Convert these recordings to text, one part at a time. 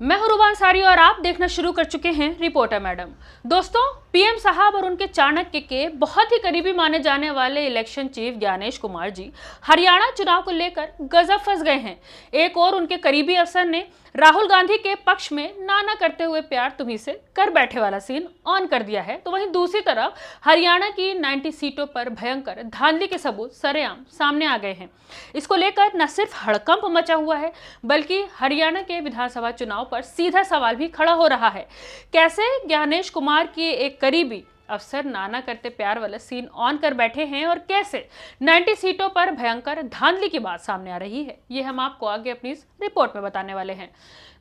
मैं हूं रुबा अंसारी और आप देखना शुरू कर चुके हैं रिपोर्टर मैडम। दोस्तों, पीएम साहब और उनके चाणक्य के बहुत ही करीबी माने जाने वाले इलेक्शन चीफ ज्ञानेश कुमार जी हरियाणा चुनाव को लेकर गजब फंस गए हैं। एक और उनके करीबी अफसर ने राहुल गांधी के पक्ष में नाना करते हुए प्यार तुम्ही से कर बैठे वाला सीन ऑन कर दिया है, तो वहीं दूसरी तरफ हरियाणा की 90 सीटों पर भयंकर धांधली के सबूत सरेआम सामने आ गए हैं। इसको लेकर न सिर्फ हड़कंप मचा हुआ है, बल्कि हरियाणा के विधानसभा चुनाव पर सीधा सवाल भी खड़ा हो रहा है। कैसे ज्ञानेश कुमार के एक करीबी अफसर नाना करते प्यार वाला सीन ऑन कर बैठे हैं और कैसे 90 सीटों पर भयंकर धांधली की बात सामने आ रही है, ये हम आपको आगे अपनी इस रिपोर्ट में बताने वाले हैं।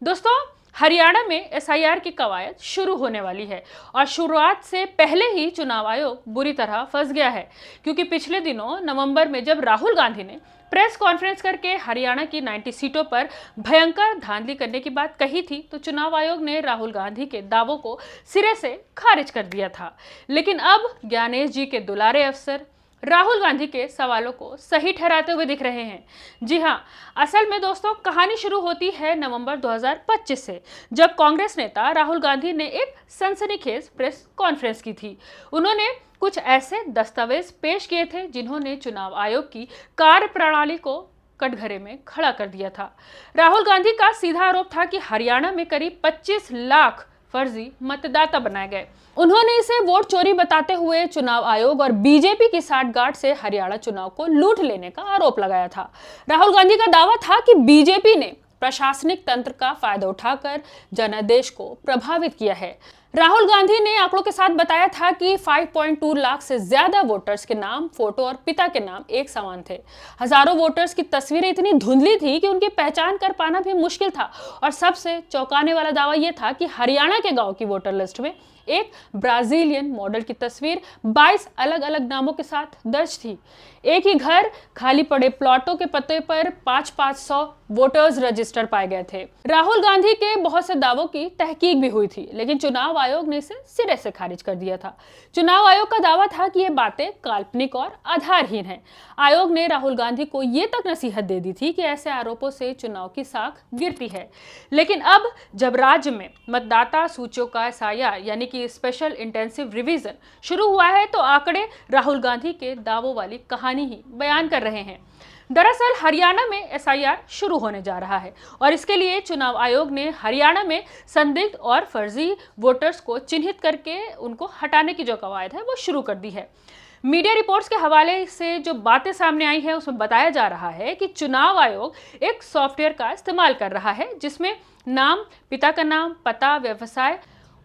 दोस्तों, हरियाणा में एसआईआर की कवायद शुरू होने वाली है और शुरुआत से पहले ही चुनाव आयोग बुरी तरह फंस गया है, क्योंकि पिछले दिनों नवंबर में जब राहुल गांधी ने प्रेस कॉन्फ्रेंस करके हरियाणा की 90 सीटों पर भयंकर धांधली करने की बात कही थी, तो चुनाव आयोग ने राहुल गांधी के दावों को सिरे से खारिज कर दिया था। लेकिन अब ज्ञानेश जी के दुलारे अफसर राहुल गांधी के सवालों को सही ठहराते हुए दिख रहे हैं। जी हाँ, असल में दोस्तों कहानी शुरू होती है नवंबर 2025 से, जब कांग्रेस नेता राहुल गांधी ने एक सनसनीखेज प्रेस कॉन्फ्रेंस की थी। उन्होंने कुछ ऐसे दस्तावेज पेश किए थे जिन्होंने चुनाव आयोग की कार्यप्रणाली को कटघरे में खड़ा कर दिया था। राहुल गांधी का सीधा आरोप था कि हरियाणा में करीब 25 लाख फर्जी मतदाता बनाए गए। उन्होंने इसे वोट चोरी बताते हुए चुनाव आयोग और बीजेपी की साठगांठ से हरियाणा चुनाव को लूट लेने का आरोप लगाया था। राहुल गांधी का दावा था कि बीजेपी ने प्रशासनिक तंत्र का फायदा उठाकर जनादेश को प्रभावित किया है। राहुल गांधी ने आंकड़ों के साथ बताया था कि 5.2 लाख से ज्यादा वोटर्स के नाम, फोटो और पिता के नाम एक समान थे। हजारों वोटर्स की तस्वीरें इतनी धुंधली थी कि उनकी पहचान कर पाना भी मुश्किल था। और सबसे चौंकाने वाला दावा यह था कि हरियाणा के गांव की वोटर लिस्ट में एक ब्राजीलियन मॉडल की तस्वीर 22 अलग अलग नामों के साथ दर्ज थी। एक ही घर, खाली पड़े प्लॉटों के पते पर 500 वोटर्स रजिस्टर पाए गए थे। राहुल गांधी के बहुत से दावों की तहकीक भी हुई थी, लेकिन चुनाव आयोग ने इसे सिरे से खारिज कर दिया था। चुनाव आयोग का दावा था कि ये बातें काल्पनिक और आधारहीन हैं। आयोग ने राहुल गांधी को ये तक नसीहत दे दी थी कि ऐसे आरोपों से चुनाव की साख गिरती है। लेकिन अब जब राज्य में मतदाता सूचियों का एसआईआर यानी कि स्पेशल इंटेंसिव रिवीजन शुरू हुआ है, तो आंकड़े राहुल गांधी के दावों वाली कहानी ही बयान कर रहे हैं। दरअसल हरियाणा में एसआईआर शुरू होने जा रहा है और इसके लिए चुनाव आयोग ने हरियाणा में संदिग्ध और फर्जी वोटर्स को चिन्हित करके उनको हटाने की जो कवायद है वो शुरू कर दी है। मीडिया रिपोर्ट्स के हवाले से जो बातें सामने आई है उसमें बताया जा रहा है कि चुनाव आयोग एक सॉफ्टवेयर का इस्तेमाल कर रहा है जिसमें नाम, पिता का नाम, पता, व्यवसाय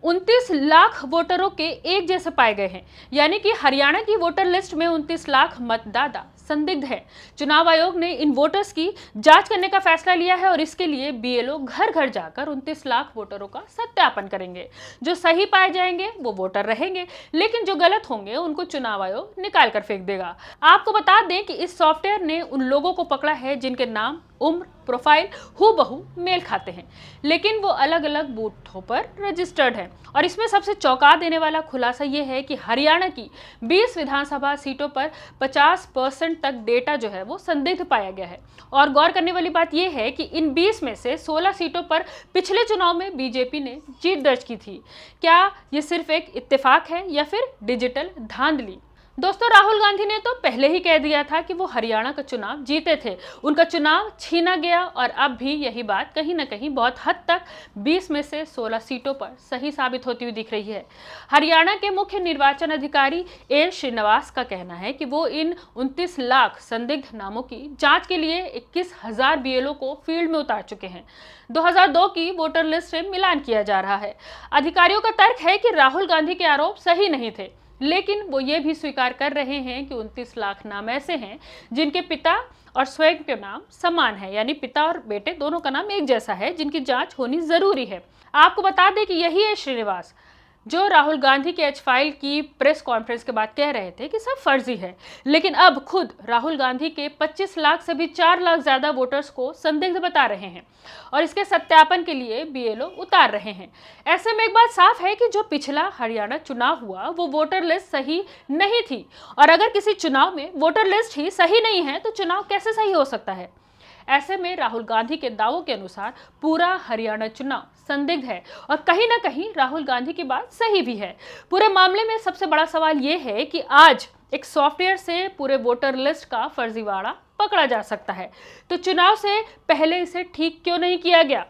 29 लाख वोटरों के एक जैसे पाए गए हैं। यानी कि हरियाणा की वोटर लिस्ट में 29 लाख मतदाता संदिग्ध है। चुनाव आयोग ने इन वोटर्स की जांच करने का फैसला लिया है और इसके लिए बीएलओ घर घर जाकर 29 लाख वोटरों का सत्यापन करेंगे। जो सही पाए जाएंगे वो वोटर रहेंगे, लेकिन जो गलत होंगे उनको चुनाव आयोग निकाल कर फेंक देगा। आपको बता दें कि इस सॉफ्टवेयर ने उन लोगों को पकड़ा है जिनके नाम, उम्र, प्रोफाइल हूबहू मेल खाते हैं, लेकिन वो अलग अलग बूथों पर रजिस्टर्ड हैं। और इसमें सबसे चौंका देने वाला खुलासा ये है कि हरियाणा की 20 विधानसभा सीटों पर 50% तक डेटा जो है वो संदिग्ध पाया गया है। और गौर करने वाली बात यह है कि इन 20 में से 16 सीटों पर पिछले चुनाव में बीजेपी ने जीत दर्ज की थी। क्या ये सिर्फ एक इत्तेफाक है या फिर डिजिटल धांधली? दोस्तों, राहुल गांधी ने तो पहले ही कह दिया था कि वो हरियाणा का चुनाव जीते थे, उनका चुनाव छीना गया और अब भी यही बात कहीं ना कहीं बहुत हद तक 20 में से 16 सीटों पर सही साबित होती हुई दिख रही है। हरियाणा के मुख्य निर्वाचन अधिकारी ए श्रीनिवास का कहना है कि वो इन 29 लाख संदिग्ध नामों की जांच के लिए 21,000 बीएलओ को फील्ड में उतार चुके हैं। 2002 की वोटर लिस्ट से मिलान किया जा रहा है। अधिकारियों का तर्क है कि राहुल गांधी के आरोप सही नहीं थे, लेकिन वो ये भी स्वीकार कर रहे हैं कि 29 लाख नाम ऐसे हैं जिनके पिता और स्वयं के नाम समान है, यानी पिता और बेटे दोनों का नाम एक जैसा है, जिनकी जांच होनी जरूरी है। आपको बता दें कि यही है श्रीनिवास जो राहुल गांधी के एच फाइल की प्रेस कॉन्फ्रेंस के बाद कह रहे थे कि सब फर्जी है, लेकिन अब खुद राहुल गांधी के 25 लाख से भी 4 लाख ज्यादा वोटर्स को संदिग्ध बता रहे हैं और इसके सत्यापन के लिए बीएलओ उतार रहे हैं। ऐसे में एक बात साफ है कि जो पिछला हरियाणा चुनाव हुआ वो वोटर लिस्ट सही नहीं थी, और अगर किसी चुनाव में वोटर लिस्ट ही सही नहीं है तो चुनाव कैसे सही हो सकता है। ऐसे में राहुल गांधी के दावों के अनुसार पूरा हरियाणा चुनाव संदिग्ध है और कहीं ना कहीं राहुल गांधी की बात सही भी है। पूरे मामले में सबसे बड़ा सवाल यह है कि आज एक सॉफ्टवेयर से पूरे वोटर लिस्ट का फर्जीवाड़ा पकड़ा जा सकता है, तो चुनाव से पहले इसे ठीक क्यों नहीं किया गया?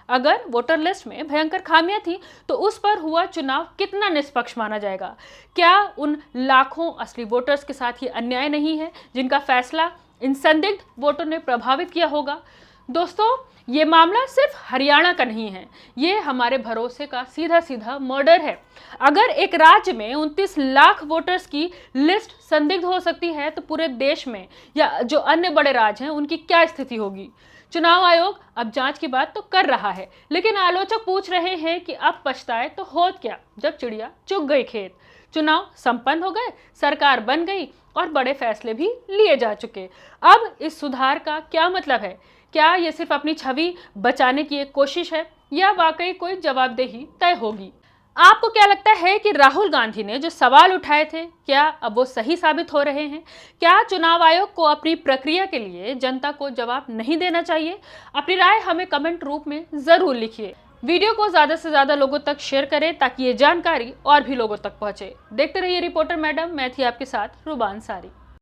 अगर वोटर लिस्ट में भयंकर खामियां थी तो उस पर हुआ चुनाव कितना निष्पक्ष माना जाएगा? क्या उन लाखों असली वोटर्स के साथ ये अन्याय नहीं है जिनका फैसला इन संदिग्ध वोटों ने प्रभावित किया होगा? दोस्तों, ये मामला सिर्फ हरियाणा का नहीं है, ये हमारे भरोसे का सीधा सीधा मर्डर है। अगर एक राज्य में 29 लाख वोटर्स की लिस्ट संदिग्ध हो सकती है तो पूरे देश में या जो अन्य बड़े राज्य हैं उनकी क्या स्थिति होगी? चुनाव आयोग अब जांच की बात तो कर रहा है, लेकिन आलोचक पूछ रहे हैं कि अब पछताए तो होत क्या जब चिड़िया चुग गई खेत। चुनाव संपन्न हो गए, सरकार बन गई और बड़े फैसले भी लिए जा चुके। अब इस सुधार का क्या मतलब है? क्या ये सिर्फ अपनी छवि बचाने की एक कोशिश है या वाकई कोई जवाबदेही तय होगी? आपको क्या लगता है कि राहुल गांधी ने जो सवाल उठाए थे, क्या अब वो सही साबित हो रहे हैं? क्या चुनाव आयोग को अपनी प्रक्रिया के लिए जनता को जवाब नहीं देना चाहिए? अपनी राय हमें कमेंट रूप में जरूर लिखिए। वीडियो को ज्यादा से ज्यादा लोगों तक शेयर करें ताकि ये जानकारी और भी लोगों तक पहुंचे। देखते रहिए रिपोर्टर मैडम, मैं थी आपके साथ रुबान सारी।